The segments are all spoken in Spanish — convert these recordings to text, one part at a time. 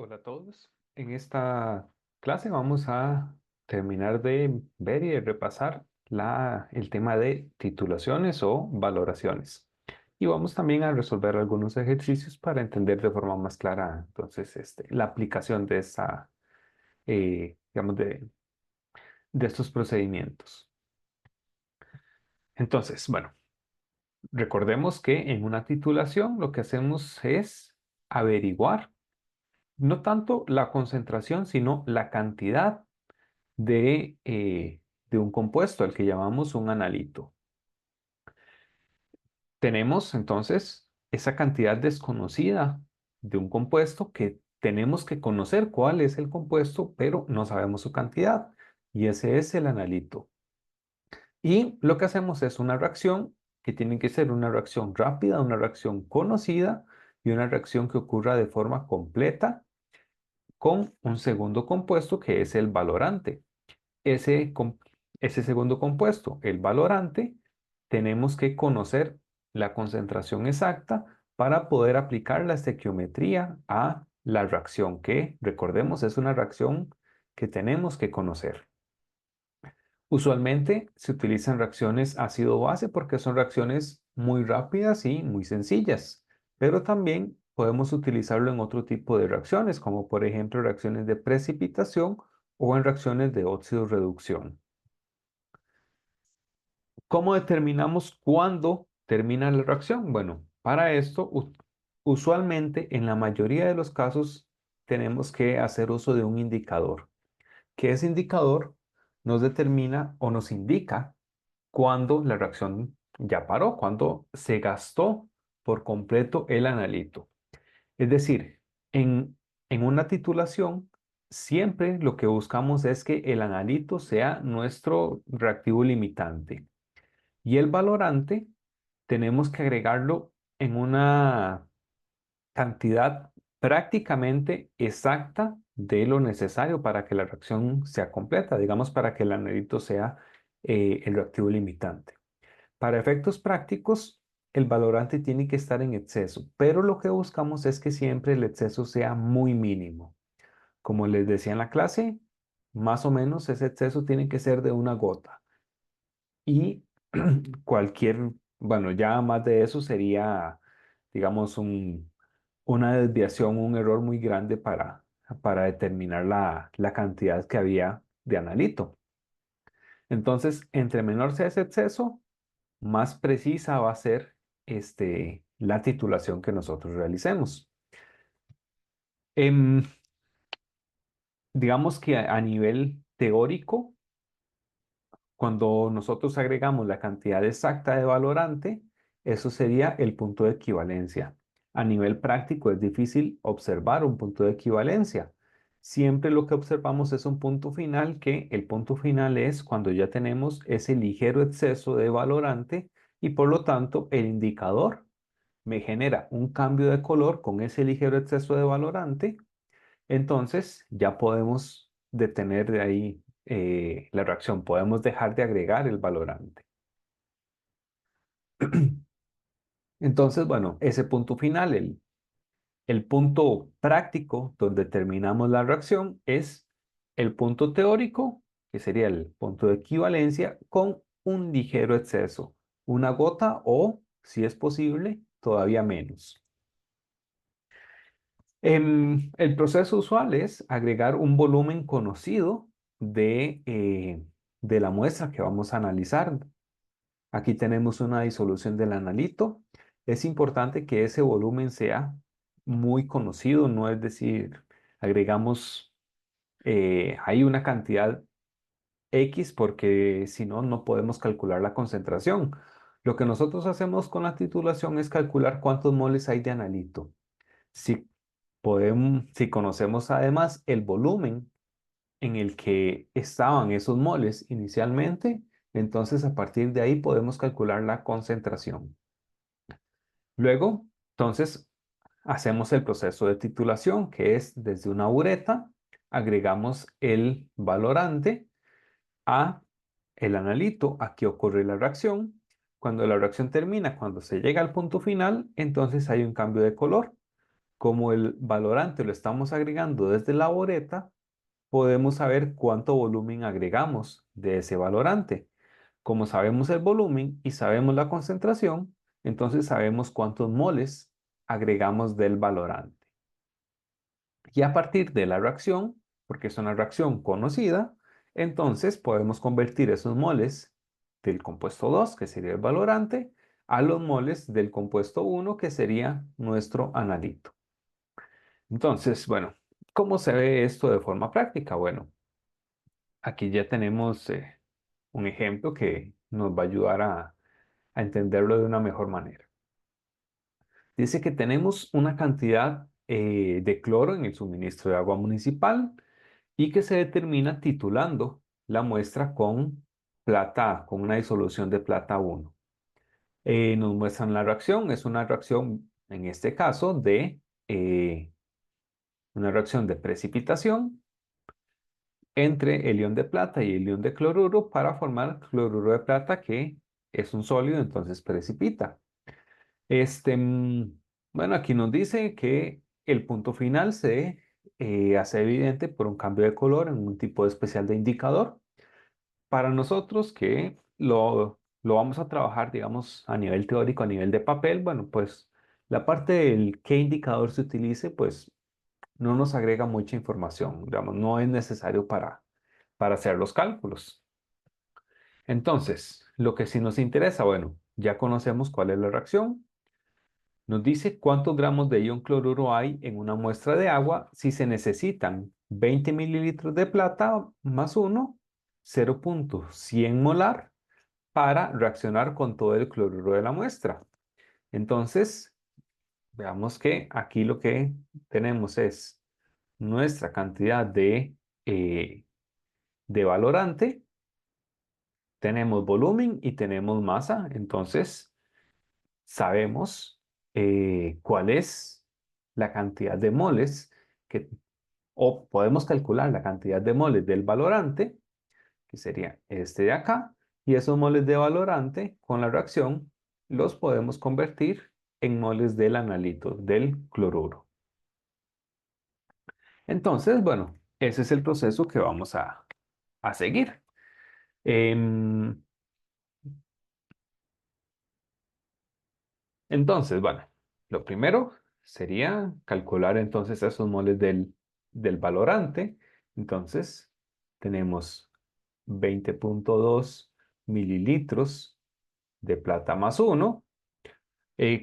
Hola a todos. En esta clase vamos a terminar de ver y de repasar el tema de titulaciones o valoraciones. Y vamos también a resolver algunos ejercicios para entender de forma más clara, entonces, la aplicación de digamos, de estos procedimientos. Entonces, bueno, recordemos que en una titulación lo que hacemos es averiguar no tanto la concentración, sino la cantidad de un compuesto, al que llamamos un analito. Tenemos entonces esa cantidad desconocida de un compuesto que tenemos que conocer cuál es el compuesto, pero no sabemos su cantidad. Y ese es el analito. Y lo que hacemos es una reacción que tiene que ser una reacción rápida, una reacción conocida y una reacción que ocurra de forma completa con un segundo compuesto que es el valorante. ese, com- Ese segundo compuesto, el valorante, tenemos que conocer la concentración exacta para poder aplicar la estequiometría a la reacción, que recordemos es una reacción que tenemos que conocer. Usualmente se utilizan reacciones ácido-base porque son reacciones muy rápidas y muy sencillas, pero también podemos utilizarlo en otro tipo de reacciones, como por ejemplo reacciones de precipitación o en reacciones de óxido-reducción. ¿Cómo determinamos cuándo termina la reacción? Bueno, para esto, usualmente en la mayoría de los casos tenemos que hacer uso de un indicador, que ese indicador nos determina o nos indica cuándo la reacción ya paró, cuándo se gastó por completo el analito. Es decir, en una titulación, siempre lo que buscamos es que el analito sea nuestro reactivo limitante. Y el valorante tenemos que agregarlo en una cantidad prácticamente exacta de lo necesario para que la reacción sea completa, digamos, para que el analito sea el reactivo limitante. Para efectos prácticos, el valorante tiene que estar en exceso, pero lo que buscamos es que siempre el exceso sea muy mínimo. Como les decía en la clase, más o menos ese exceso tiene que ser de una gota. Y bueno, ya más de eso sería, digamos, una desviación, un error muy grande para determinar la cantidad que había de analito. Entonces, entre menor sea ese exceso, más precisa va a ser la titulación que nosotros realicemos. Em, digamos que a nivel teórico, cuando nosotros agregamos la cantidad exacta de valorante, eso sería el punto de equivalencia. A nivel práctico es difícil observar un punto de equivalencia. Siempre lo que observamos es un punto final, que el punto final es cuando ya tenemos ese ligero exceso de valorante y por lo tanto el indicador me genera un cambio de color con ese ligero exceso de valorante. Entonces ya podemos detener de ahí la reacción, podemos dejar de agregar el valorante. Entonces, bueno, ese punto final, el punto práctico donde terminamos la reacción es el punto teórico, que sería el punto de equivalencia, con un ligero exceso, una gota o, si es posible, todavía menos. El proceso usual es agregar un volumen conocido de la muestra que vamos a analizar. Aquí tenemos una disolución del analito. Es importante que ese volumen sea muy conocido, no es decir, agregamos ahí una cantidad X porque si no, no podemos calcular la concentración. Lo que nosotros hacemos con la titulación es calcular cuántos moles hay de analito. Si conocemos además el volumen en el que estaban esos moles inicialmente, entonces a partir de ahí podemos calcular la concentración. Luego, entonces, hacemos el proceso de titulación, que es desde una bureta, agregamos el valorante a el analito. Aquí ocurre la reacción. Cuando la reacción termina, cuando se llega al punto final, entonces hay un cambio de color. Como el valorante lo estamos agregando desde la boreta, podemos saber cuánto volumen agregamos de ese valorante. Como sabemos el volumen y sabemos la concentración, entonces sabemos cuántos moles agregamos del valorante. Y a partir de la reacción, porque es una reacción conocida, entonces podemos convertir esos moles del compuesto 2, que sería el valorante, a los moles del compuesto 1, que sería nuestro analito. Entonces, bueno, ¿cómo se ve esto de forma práctica? Bueno, aquí ya tenemos un ejemplo que nos va a ayudar a entenderlo de una mejor manera. Dice que tenemos una cantidad de cloro en el suministro de agua municipal y que se determina titulando la muestra con plata, con una disolución de plata 1. Nos muestran la reacción, es una reacción, en este caso, de una reacción de precipitación entre el ion de plata y el ion de cloruro para formar cloruro de plata, que es un sólido, entonces precipita. Este, bueno, aquí nos dice que el punto final se hace evidente por un cambio de color en un tipo especial de indicador. Para nosotros que lo vamos a trabajar, digamos, a nivel teórico, a nivel de papel, bueno, pues la parte del qué indicador se utilice, pues no nos agrega mucha información, digamos, no es necesario para hacer los cálculos. Entonces, lo que sí nos interesa, bueno, ya conocemos cuál es la reacción. Nos dice cuántos gramos de ion cloruro hay en una muestra de agua si se necesitan 20 mililitros de plata más 1, 0,100 molar para reaccionar con todo el cloruro de la muestra. Entonces, veamos que aquí lo que tenemos es nuestra cantidad de valorante, tenemos volumen y tenemos masa. Entonces, sabemos cuál es la cantidad de moles que, o podemos calcular la cantidad de moles del valorante, que sería este de acá, y esos moles de valorante con la reacción los podemos convertir en moles del analito, del cloruro. Entonces, bueno, ese es el proceso que vamos a seguir. Em, Entonces, bueno, lo primero sería calcular entonces esos moles del valorante. Entonces, tenemos 20,2 mililitros de plata más 1.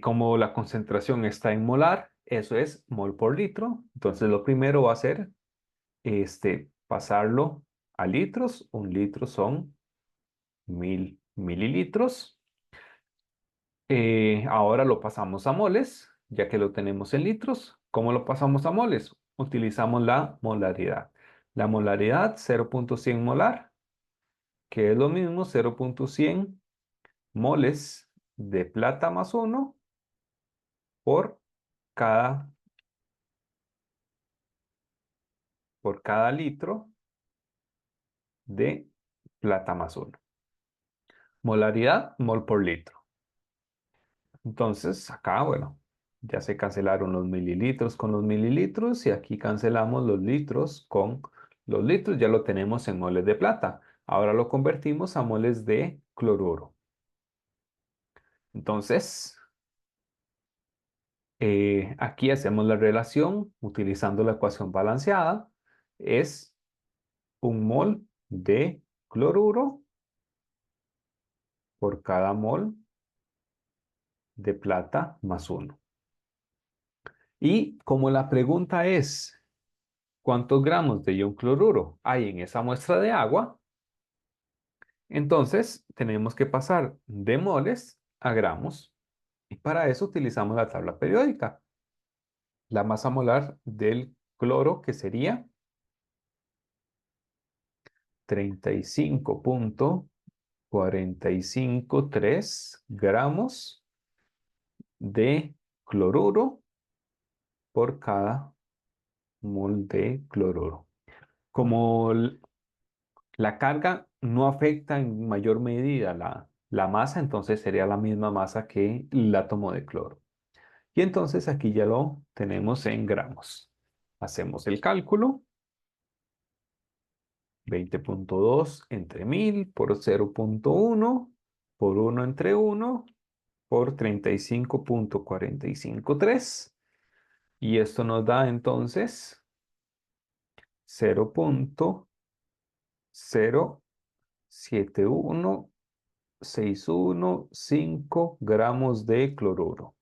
Como la concentración está en molar, eso es mol por litro. Entonces, lo primero va a ser pasarlo a litros. Un litro son 1000 mililitros. Ahora lo pasamos a moles, ya que lo tenemos en litros. ¿Cómo lo pasamos a moles? Utilizamos la molaridad. La molaridad 0,100 molar, que es lo mismo 0,100 moles de plata más 1 por cada, por cada litro de plata más 1. Molaridad, mol por litro. Entonces, acá, bueno, ya se cancelaron los mililitros con los mililitros y aquí cancelamos los litros con los litros. Ya lo tenemos en moles de plata. Ahora lo convertimos a moles de cloruro. Entonces, aquí hacemos la relación utilizando la ecuación balanceada. Es un mol de cloruro por cada mol de plata más 1. Y como la pregunta es, ¿cuántos gramos de ion cloruro hay en esa muestra de agua? Entonces, tenemos que pasar de moles a gramos y para eso utilizamos la tabla periódica. La masa molar del cloro, que sería 35,453 gramos de cloruro por cada mol de cloruro. Como la carga no afecta en mayor medida la masa, entonces sería la misma masa que el átomo de cloro. Y entonces aquí ya lo tenemos en gramos. Hacemos el cálculo. 20.2 entre 1000 por 0.1 por 1 entre 1 por 35.453. Y esto nos da entonces 0.0716115 gramos de cloruro.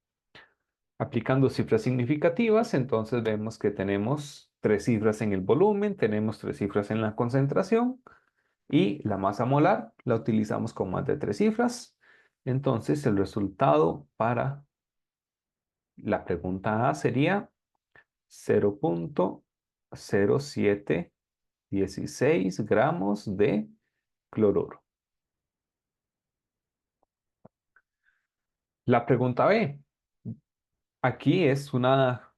Aplicando cifras significativas, entonces vemos que tenemos tres cifras en el volumen, tenemos tres cifras en la concentración y la masa molar la utilizamos con más de tres cifras. Entonces el resultado para la pregunta A sería 0.0716 gramos de cloruro. La pregunta B. Aquí esta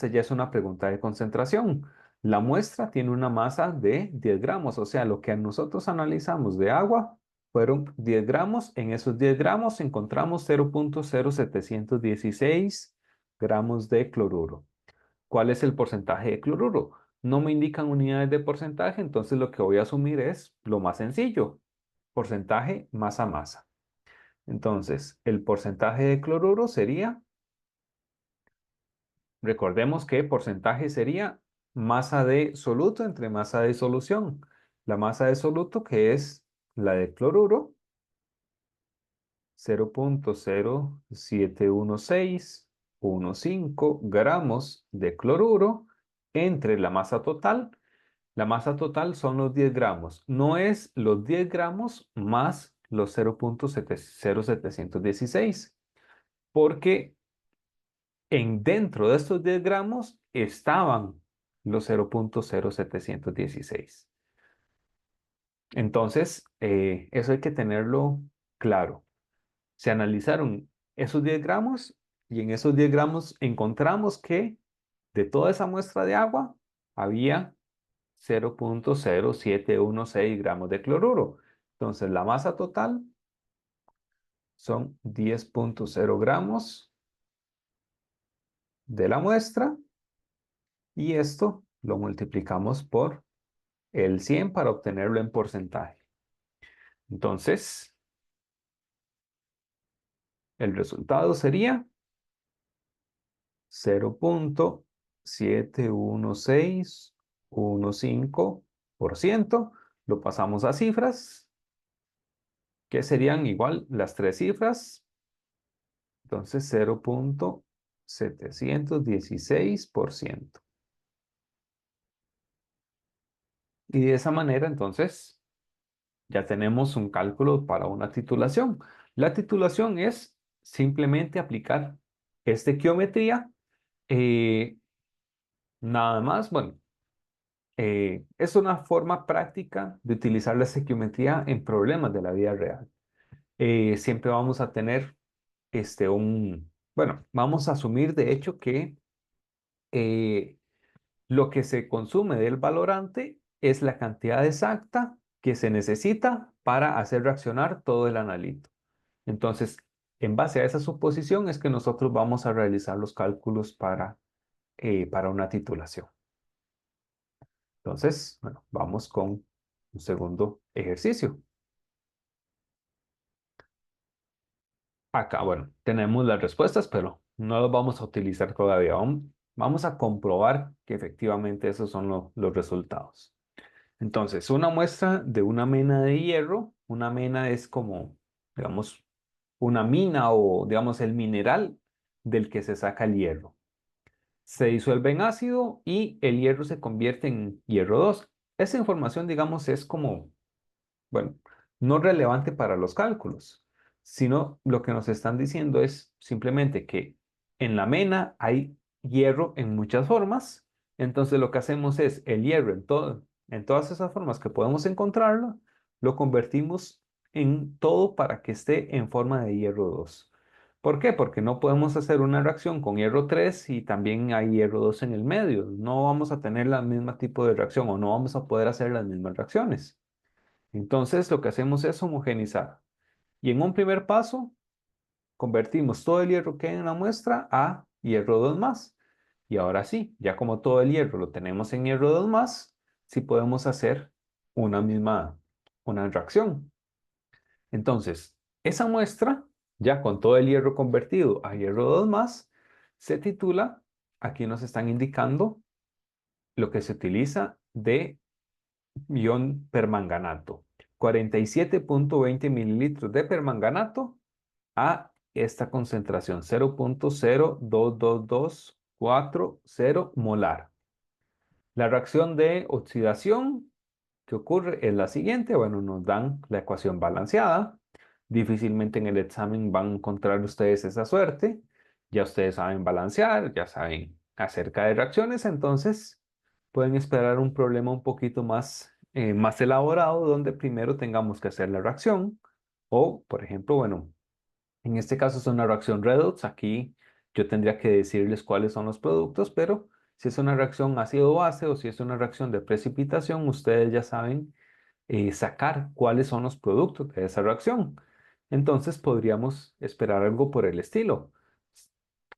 ya es una pregunta de concentración. La muestra tiene una masa de 10 gramos, o sea, lo que nosotros analizamos de agua fueron 10 gramos. En esos 10 gramos encontramos 0.0716 gramos de cloruro. ¿Cuál es el porcentaje de cloruro? No me indican unidades de porcentaje, entonces lo que voy a asumir es lo más sencillo, porcentaje masa-masa. Entonces, el porcentaje de cloruro sería, recordemos que porcentaje sería masa de soluto entre masa de solución. La masa de soluto, que es la de cloruro, 0.0711615 gramos de cloruro entre la masa total. La masa total son los 10 gramos. No es los 10 gramos más los 0.0716, porque dentro de estos 10 gramos estaban los 0.0716. Entonces, eso hay que tenerlo claro. Se analizaron esos 10 gramos y en esos 10 gramos encontramos que de toda esa muestra de agua había 0.0716 gramos de cloruro. Entonces, la masa total son 10.0 gramos de la muestra y esto lo multiplicamos por el 100 para obtenerlo en porcentaje. Entonces, el resultado sería 0.71615%. Lo pasamos a cifras, que serían igual las tres cifras. Entonces, 0.716%. Y de esa manera, entonces, ya tenemos un cálculo para una titulación. La titulación es simplemente aplicar esta estequiometría. Nada más, bueno, es una forma práctica de utilizar la estequiometría en problemas de la vida real. Siempre vamos a tener bueno, vamos a asumir de hecho que eh, lo que se consume del valorante es la cantidad exacta que se necesita para hacer reaccionar todo el analito. Entonces, en base a esa suposición es que nosotros vamos a realizar los cálculos para una titulación. Entonces, bueno, vamos con un segundo ejercicio. Acá, bueno, tenemos las respuestas, pero no las vamos a utilizar todavía. Vamos a comprobar que efectivamente esos son los resultados. Entonces, una muestra de una mena de hierro. Una mena es como, digamos, una mina o, digamos, el mineral del que se saca el hierro. Se disuelve en ácido y el hierro se convierte en hierro 2. Esa información, digamos, es como, bueno, no relevante para los cálculos, sino lo que nos están diciendo es simplemente que en la mena hay hierro en muchas formas. Entonces lo que hacemos es el hierro en todas esas formas que podemos encontrarlo, lo convertimos en todo para que esté en forma de hierro 2. ¿Por qué? Porque no podemos hacer una reacción con hierro 3 y también hay hierro 2 en el medio. No vamos a tener el mismo tipo de reacción o no vamos a poder hacer las mismas reacciones. Entonces lo que hacemos es homogeneizar. Y en un primer paso, convertimos todo el hierro que hay en la muestra a hierro 2 más. Y ahora sí, ya como todo el hierro lo tenemos en hierro 2 más, sí podemos hacer una reacción. Entonces, esa muestra, ya con todo el hierro convertido a hierro 2 más, se titula, aquí nos están indicando lo que se utiliza de ion permanganato. 47.20 mililitros de permanganato a esta concentración, 0.02224 molar. La reacción de oxidación que ocurre es la siguiente. Bueno, nos dan la ecuación balanceada. Difícilmente en el examen van a encontrar ustedes esa suerte. Ya ustedes saben balancear, ya saben acerca de reacciones, entonces pueden esperar un problema un poquito más elaborado donde primero tengamos que hacer la reacción. O, por ejemplo, bueno, en este caso es una reacción redox. Aquí yo tendría que decirles cuáles son los productos, pero si es una reacción ácido-base o si es una reacción de precipitación, ustedes ya saben sacar cuáles son los productos de esa reacción. Entonces podríamos esperar algo por el estilo.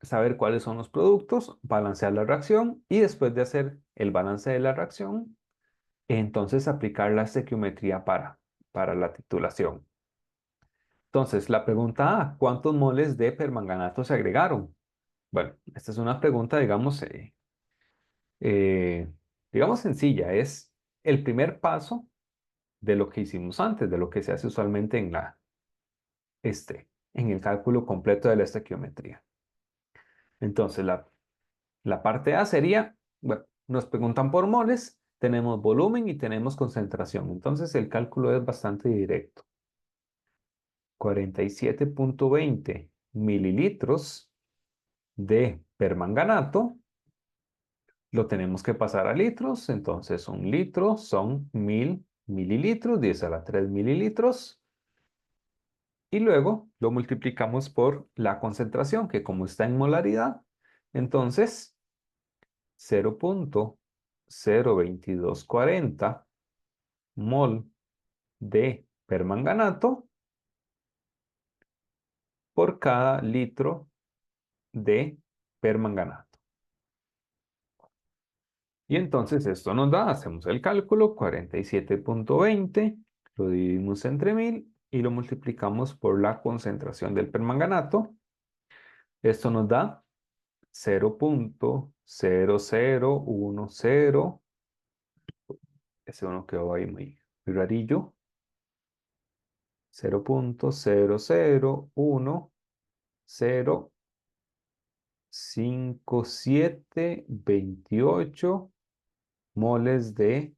Saber cuáles son los productos, balancear la reacción y después de hacer el balance de la reacción, entonces aplicar la estequiometría para la titulación. Entonces, la pregunta A, ¿cuántos moles de permanganato se agregaron? Bueno, esta es una pregunta, eh, digamos sencilla. Es el primer paso de lo que hicimos antes, de lo que se hace usualmente en el cálculo completo de la estequiometría. Entonces, la parte A sería, bueno, nos preguntan por moles, tenemos volumen y tenemos concentración. Entonces, el cálculo es bastante directo. 47.20 mililitros de permanganato lo tenemos que pasar a litros. Entonces, un litro son 1000 mililitros, 10 a la 3 mililitros. Y luego lo multiplicamos por la concentración, que como está en molaridad, entonces 0.02240 mol de permanganato por cada litro de permanganato. Y entonces esto nos da, hacemos el cálculo, 47.20, lo dividimos entre 1000 y lo multiplicamos por la concentración del permanganato. Esto nos da 0.0010, ese uno quedó ahí muy rarillo, 0.00105.728 moles de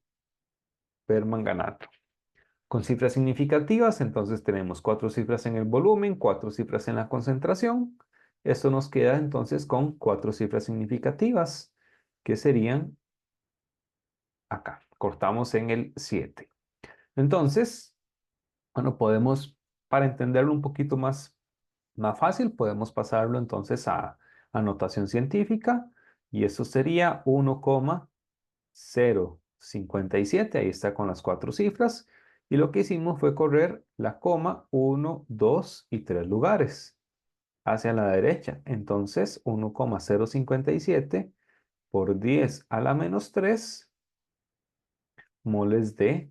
permanganato. Con cifras significativas, entonces tenemos 4 cifras en el volumen, 4 cifras en la concentración. Esto nos queda entonces con 4 cifras significativas, que serían acá. Cortamos en el 7. Entonces, bueno, para entenderlo un poquito más fácil, podemos pasarlo entonces a notación científica, y eso sería 1,057. Ahí está con las 4 cifras. Y lo que hicimos fue correr la coma 1, 2 y 3 lugares hacia la derecha. Entonces, 1,057 por 10 a la menos 3 moles de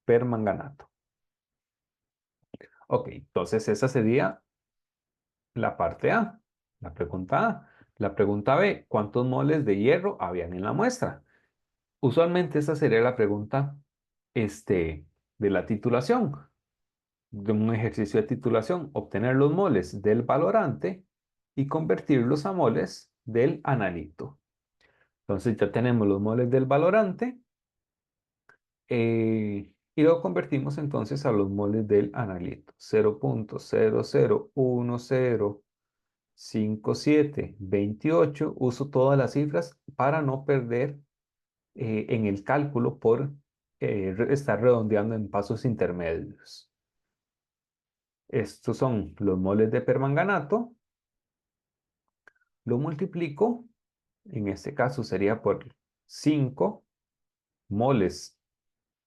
permanganato. Ok, entonces esa sería la parte A, la pregunta A. La pregunta B, ¿cuántos moles de hierro habían en la muestra? Usualmente esa sería la pregunta de la titulación, de un ejercicio de titulación, obtener los moles del valorante y convertirlos a moles del analito. Entonces ya tenemos los moles del valorante y lo convertimos entonces a los moles del analito. 0.00105.728. Uso todas las cifras para no perder en el cálculo por estar redondeando en pasos intermedios. Estos son los moles de permanganato. Lo multiplico, en este caso sería por 5 moles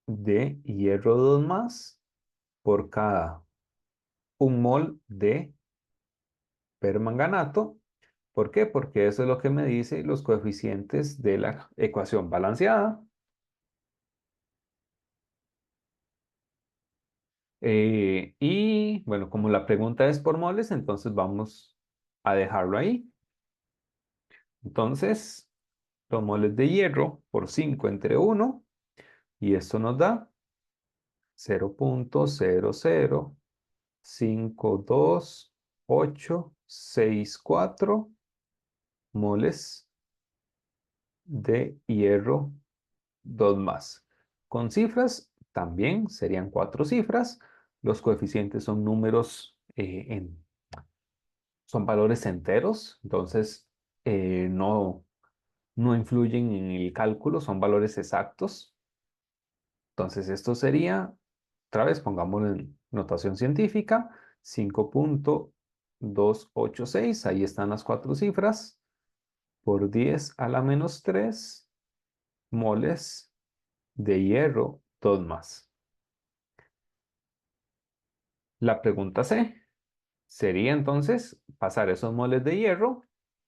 de hierro 2 más por cada 1 mol de permanganato. ¿Por qué? Porque eso es lo que me dice los coeficientes de la ecuación balanceada. Y bueno, como la pregunta es por moles, entonces vamos a dejarlo ahí. Entonces, los moles de hierro por 5 entre uno, y esto nos da 0.0005284 moles de hierro 2 más. Con cifras también serían 4 cifras. Los coeficientes son números, son valores enteros, entonces no influyen en el cálculo, son valores exactos. Entonces esto sería, otra vez pongámoslo en notación científica, 5.286, ahí están las 4 cifras, por 10 a la menos 3 moles de hierro 2 más. La pregunta C sería entonces pasar esos moles de hierro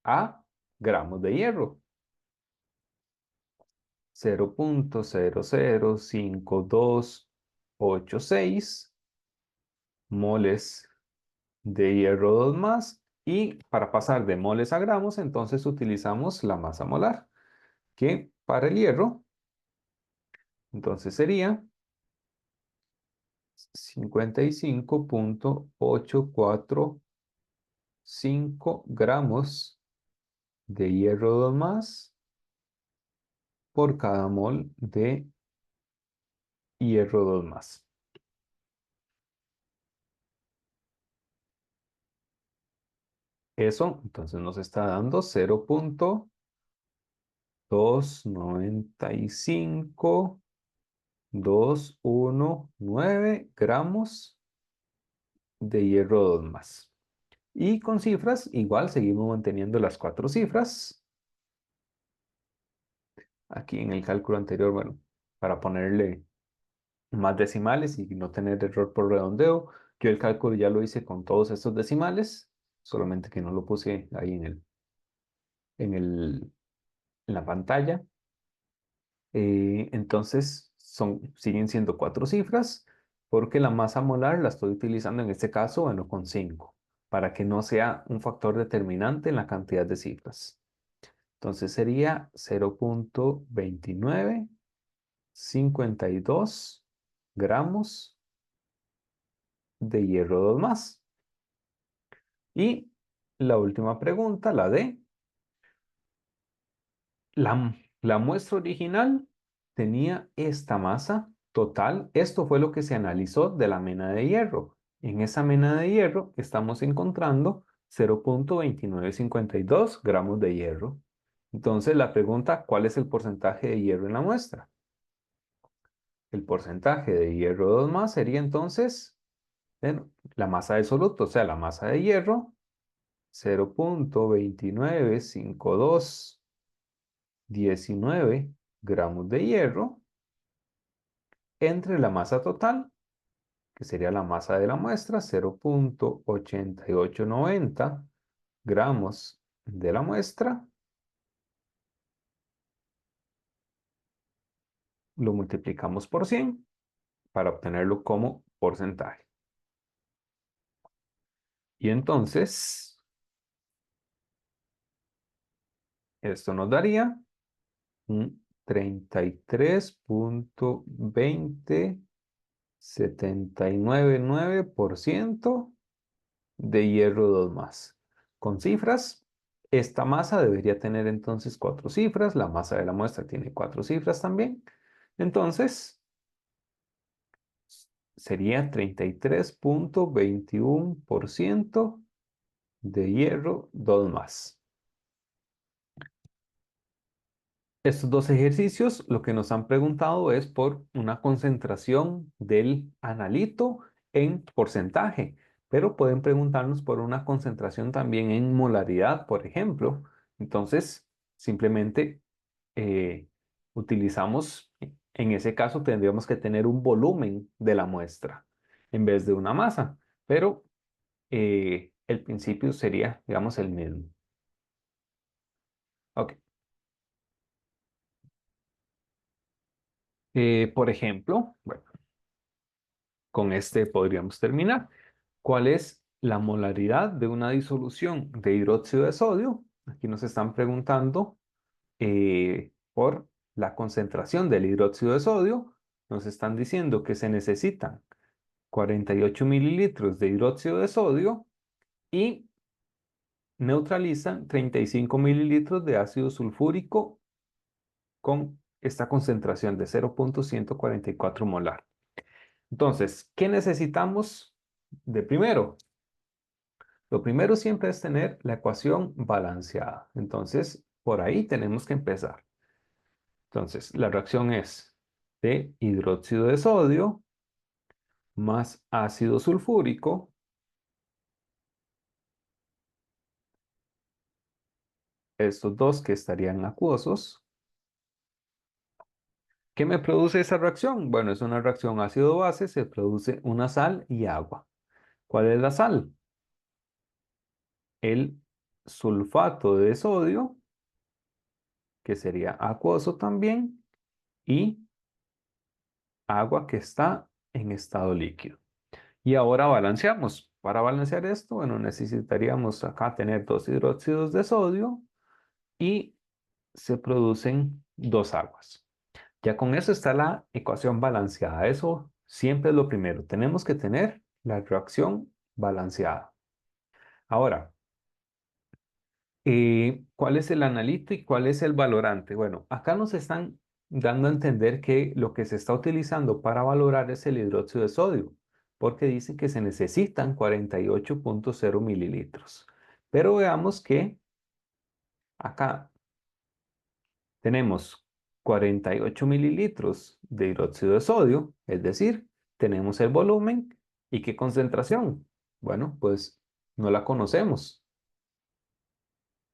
a gramos de hierro. 0.005286 moles de hierro 2 más. Y para pasar de moles a gramos, entonces utilizamos la masa molar, que para el hierro, entonces sería 55.845 gramos de hierro 2 más por cada mol de hierro 2 más. Eso entonces nos está dando 0.295219 gramos de hierro 2 más. Y con cifras, igual seguimos manteniendo las 4 cifras. Aquí en el cálculo anterior, bueno, para ponerle más decimales y no tener error por redondeo, yo el cálculo ya lo hice con todos estos decimales, solamente que no lo puse ahí en el, en la pantalla. Entonces siguen siendo 4 cifras porque la masa molar la estoy utilizando en este caso, bueno, con 5 para que no sea un factor determinante en la cantidad de cifras. Entonces sería 0.2952 gramos de hierro 2 más. Y la última pregunta, la D. La muestra original tenía esta masa total. Esto fue lo que se analizó de la mena de hierro. En esa mena de hierro estamos encontrando 0.2952 gramos de hierro. Entonces la pregunta, ¿cuál es el porcentaje de hierro en la muestra? El porcentaje de hierro 2 más sería entonces, bueno, la masa del soluto, o sea, la masa de hierro, 0.295219 gramos de hierro entre la masa total, que sería la masa de la muestra, 0.8890 gramos de la muestra, lo multiplicamos por 100 para obtenerlo como porcentaje. Y entonces, esto nos daría un 33.20799% de hierro 2 más. Con cifras, esta masa debería tener entonces 4 cifras, la masa de la muestra tiene 4 cifras también. Entonces, sería 33.21% de hierro 2 más. Estos dos ejercicios lo que nos han preguntado es por una concentración del analito en porcentaje, pero pueden preguntarnos por una concentración también en molaridad, por ejemplo. Entonces, simplemente eh, utilizamos, en ese caso tendríamos que tener un volumen de la muestra en vez de una masa, pero el principio sería, digamos, el mismo. Ok. Por ejemplo, bueno, con este podríamos terminar. ¿Cuál es la molaridad de una disolución de hidróxido de sodio? Aquí nos están preguntando por la concentración del hidróxido de sodio. Nos están diciendo que se necesitan 48 mililitros de hidróxido de sodio y neutralizan 35 mililitros de ácido sulfúrico con esta concentración de 0,144 molar. Entonces, ¿qué necesitamos de primero? Lo primero siempre es tener la ecuación balanceada. Entonces, por ahí tenemos que empezar. Entonces, la reacción es de hidróxido de sodio más ácido sulfúrico, estos dos que estarían acuosos. ¿Qué me produce esa reacción? Bueno, es una reacción ácido-base, se produce una sal y agua. ¿Cuál es la sal? El sulfato de sodio, que sería acuoso también, y agua que está en estado líquido. Y ahora balanceamos. Para balancear esto, bueno, necesitaríamos acá tener dos hidróxidos de sodio y se producen dos aguas. Ya con eso está la ecuación balanceada. Eso siempre es lo primero. Tenemos que tener la reacción balanceada. Ahora, ¿cuál es el analito y cuál es el valorante? Bueno, acá nos están dando a entender que lo que se está utilizando para valorar es el hidróxido de sodio, porque dice que se necesitan 48,0 mililitros. Pero veamos que acá tenemos 48 mililitros de hidróxido de sodio, es decir, tenemos el volumen y qué concentración. Bueno, pues no la conocemos.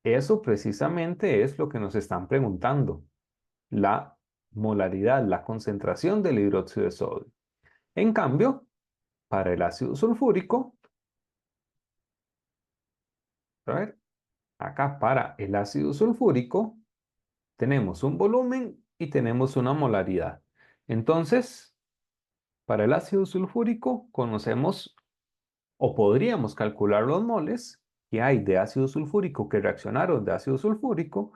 Eso precisamente es lo que nos están preguntando, la molaridad, la concentración del hidróxido de sodio. En cambio, para el ácido sulfúrico, a ver, acá para el ácido sulfúrico tenemos un volumen y tenemos una molaridad. Entonces, para el ácido sulfúrico conocemos o podríamos calcular los moles que hay de ácido sulfúrico que reaccionaron de ácido sulfúrico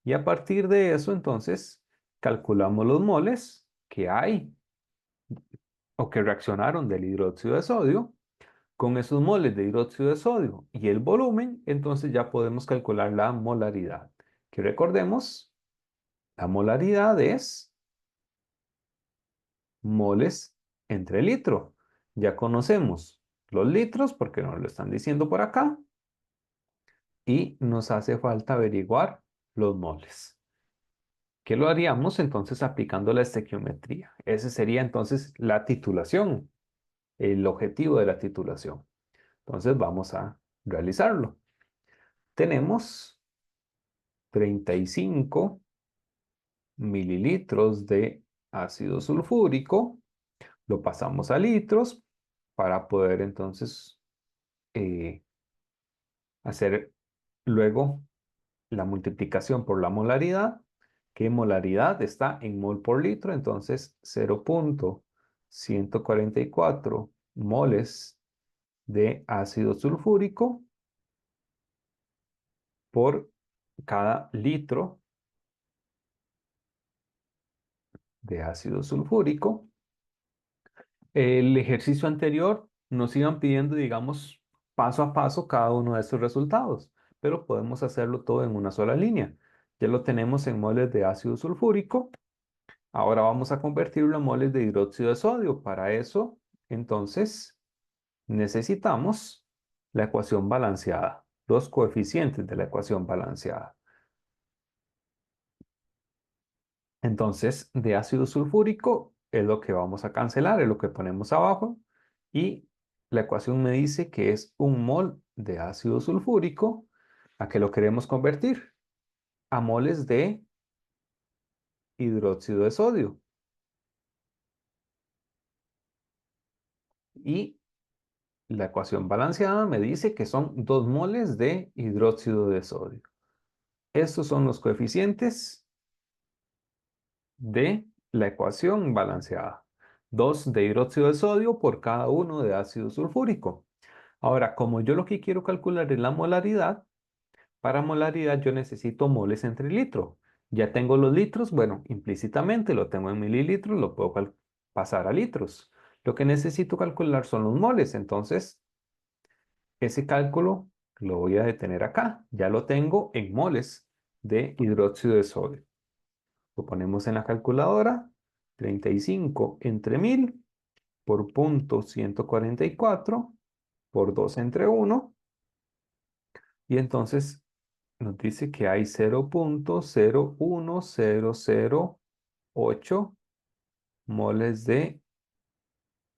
y a partir de eso entonces calculamos los moles que hay o que reaccionaron del hidróxido de sodio. Con esos moles de hidróxido de sodio y el volumen, entonces ya podemos calcular la molaridad. Que recordemos, la molaridad es moles entre litro. Ya conocemos los litros porque nos lo están diciendo por acá y nos hace falta averiguar los moles. ¿Qué lo haríamos entonces aplicando la estequiometría? Ese sería entonces la titulación, el objetivo de la titulación. Entonces vamos a realizarlo. Tenemos 35 mililitros de ácido sulfúrico, lo pasamos a litros para poder entonces eh, hacer luego la multiplicación por la molaridad, que molaridad está en mol por litro, entonces 0,144 moles de ácido sulfúrico por cada litro de ácido sulfúrico. El ejercicio anterior nos iban pidiendo, digamos, paso a paso cada uno de estos resultados, pero podemos hacerlo todo en una sola línea. Ya lo tenemos en moles de ácido sulfúrico. Ahora vamos a convertirlo en moles de hidróxido de sodio. Para eso, entonces, necesitamos la ecuación balanceada, los coeficientes de la ecuación balanceada. Entonces, de ácido sulfúrico es lo que vamos a cancelar, es lo que ponemos abajo. Y la ecuación me dice que es un mol de ácido sulfúrico. ¿A qué lo queremos convertir? A moles de hidróxido de sodio. Y la ecuación balanceada me dice que son 2 moles de hidróxido de sodio. Estos son los coeficientes de la ecuación balanceada. 2 de hidróxido de sodio por cada 1 de ácido sulfúrico. Ahora, como yo lo que quiero calcular es la molaridad, para molaridad yo necesito moles entre litro. Ya tengo los litros, bueno, implícitamente lo tengo en mililitros, lo puedo pasar a litros. Lo que necesito calcular son los moles, entonces ese cálculo lo voy a detener acá. Ya lo tengo en moles de hidróxido de sodio. Lo ponemos en la calculadora. 35 entre 1000 por punto 144 por 2 entre 1. Y entonces nos dice que hay 0.01008 moles de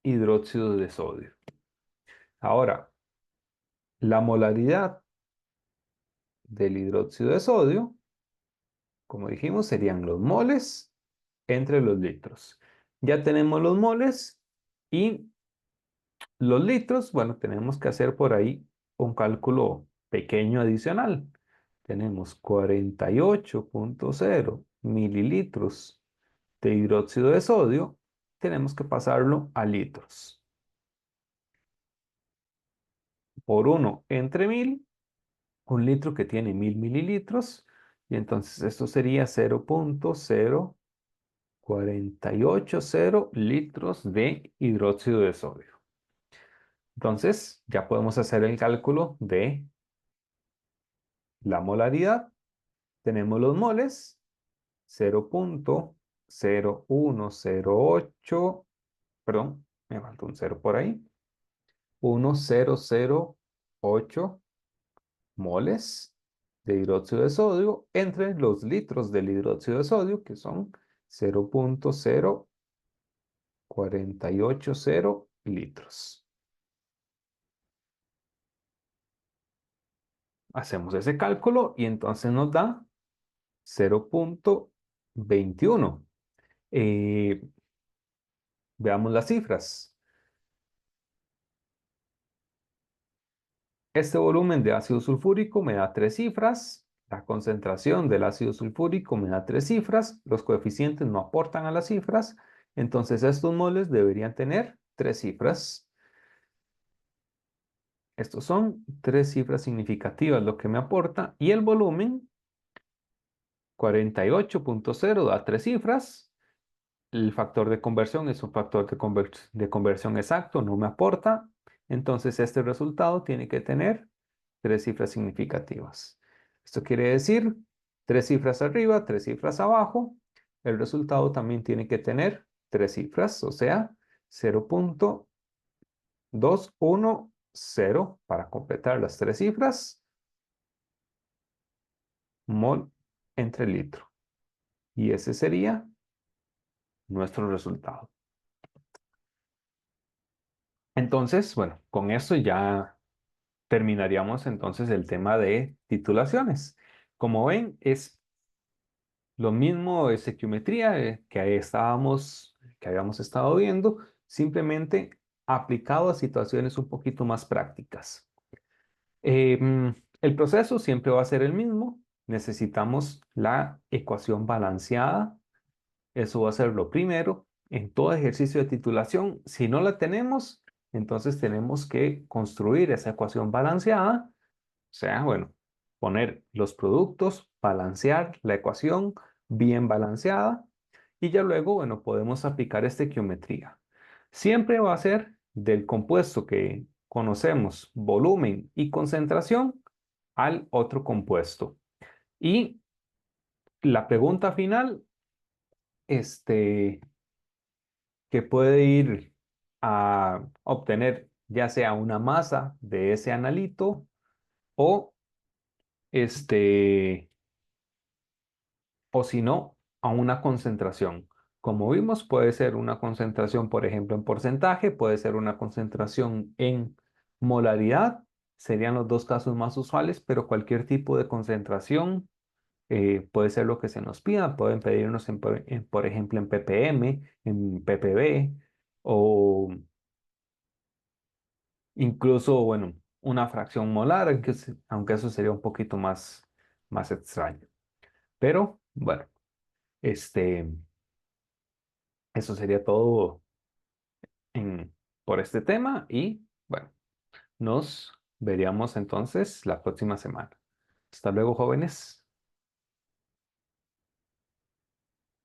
hidróxido de sodio. Ahora, la molaridad del hidróxido de sodio, como dijimos, serían los moles entre los litros. Ya tenemos los moles y los litros, bueno, tenemos que hacer por ahí un cálculo pequeño adicional. Tenemos 48.0 mililitros de hidróxido de sodio. Tenemos que pasarlo a litros. Por 1 entre 1000, un litro que tiene 1000 mililitros. Y entonces esto sería 0.0480 litros de hidróxido de sodio. Entonces, ya podemos hacer el cálculo de la molaridad. Tenemos los moles, 0.0108, perdón, me falta un 0 por ahí, 1008 moles de hidróxido de sodio entre los litros del hidróxido de sodio, que son 0.0480 litros. Hacemos ese cálculo y entonces nos da 0.21. Eh, veamos las cifras. Este volumen de ácido sulfúrico me da 3 cifras. La concentración del ácido sulfúrico me da 3 cifras. Los coeficientes no aportan a las cifras. Entonces estos moles deberían tener 3 cifras. Estos son 3 cifras significativas lo que me aporta. Y el volumen 48.0 da 3 cifras. El factor de conversión es un factor de conversión exacto, no me aporta. Entonces este resultado tiene que tener 3 cifras significativas. Esto quiere decir 3 cifras arriba, 3 cifras abajo. El resultado también tiene que tener 3 cifras, o sea, 0.210 para completar las 3 cifras, mol entre litro. Y ese sería nuestro resultado. Entonces, bueno, con esto ya terminaríamos entonces el tema de titulaciones. Como ven, es lo mismo de estequiometría que habíamos estado viendo, simplemente aplicado a situaciones un poquito más prácticas. El proceso siempre va a ser el mismo. Necesitamos la ecuación balanceada. Eso va a ser lo primero en todo ejercicio de titulación. Si no la tenemos, entonces tenemos que construir esa ecuación balanceada. O sea, bueno, poner los productos, balancear la ecuación bien balanceada y ya luego, bueno, podemos aplicar estequiometría. Siempre va a ser del compuesto que conocemos, volumen y concentración, al otro compuesto. Y la pregunta final, este, que puede ir a obtener ya sea una masa de ese analito o este o si no, a una concentración. Como vimos, puede ser una concentración, por ejemplo, en porcentaje, puede ser una concentración en molaridad, serían los dos casos más usuales, pero cualquier tipo de concentración puede ser lo que se nos pida. Pueden pedirnos, por ejemplo, en ppm, en ppb o incluso, bueno, una fracción molar, aunque eso sería un poquito más extraño. Pero bueno, este, eso sería todo en, por este tema y bueno, nos veríamos entonces la próxima semana. Hasta luego, jóvenes.